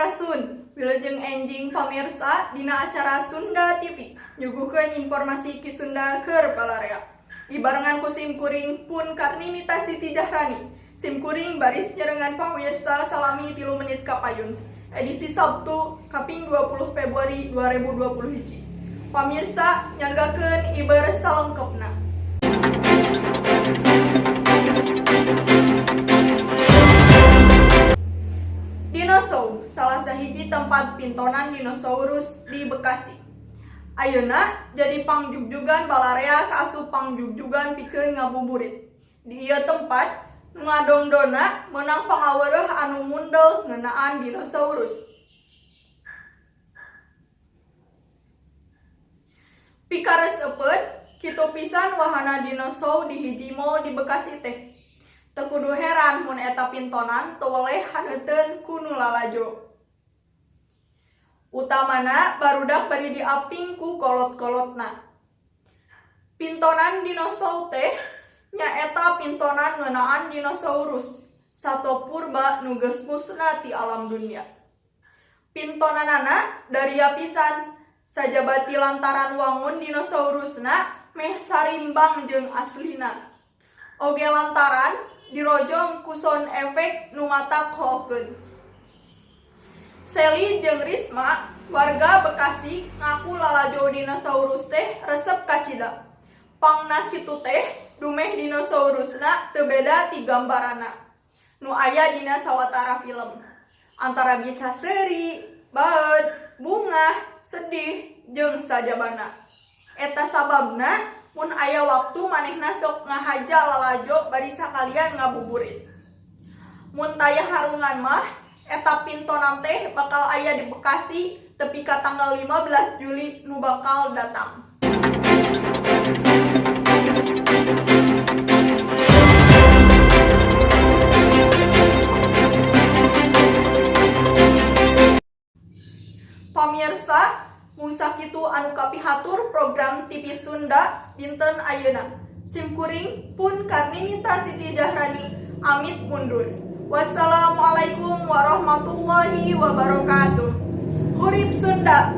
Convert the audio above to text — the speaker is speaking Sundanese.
Sampurasun, wilujeng enjing pamirsa dina acara Sunda TV nyuguhkeun informasi ki Sunda keur balarea. Dibarengan ku sim kuring pun Karnimita Siti Jahrani. Sim kuring baris nyerengan pamirsa salami 3 menit kapayun. Edisi Sabtu kaping 20 Februari 2021. Pamirsa nyanggakeun iber salengkepna. Dinosaurus, salah sahiji tempat pintonan dinosaurus di Bekasi. Ayeuna jadi pangjugjugan balarea kaasup pangjugjugan pikeun ngabuburit. Di ieu tempat nu ngadongdona meunang pangaweureuh anu mundel ngeunaan dinosaurus. Pikareseupeun kitu pisan wahana dinosaurus di hiji mall di Bekasi teh. Teu kudu heran mun eta pintonan teu weleh haneuteun ku nu lalajo. Utamana barudak bari diaping ku kolot-kolotna. Pintonan dinosaurus teh nyaeta pintonan ngeunaan dinosaurus sato purba nu geus musna ti alam dunia. Pintonanana daria pisan sajabati lantaran wangun dinosaurusna meh sarimbang jeung aslina. Oge lantaran dirojong ku sound efek nu ngatakhokeun. Seli jeung Risma, warga Bekasi ngaku lalajo dinosaurus teh resep kacida. Pangna kitu teh dumeh dinosaurusna teu beda ti gambarana nu aya dina sawatara film. Antara bisa seuri, baeud, bungah, sedih, jeung sajabana. Eta sababna mun aya waktu manehna sok ngahaja lalajo bari sakalian ngabuburit. Mun taya harungan mah eta pintonan teh bakal aya di Bekasi tepi ka tanggal 15 Juli nu bakal datang. Pamirsa, mun sakitu anu kapihatur program TV Sunda dinten ayeuna. Sim kuring pun Karnimita Siti Jahrani amit mundur. Wassalamualaikum warahmatullahi wabarakatuh. Hurip Sunda.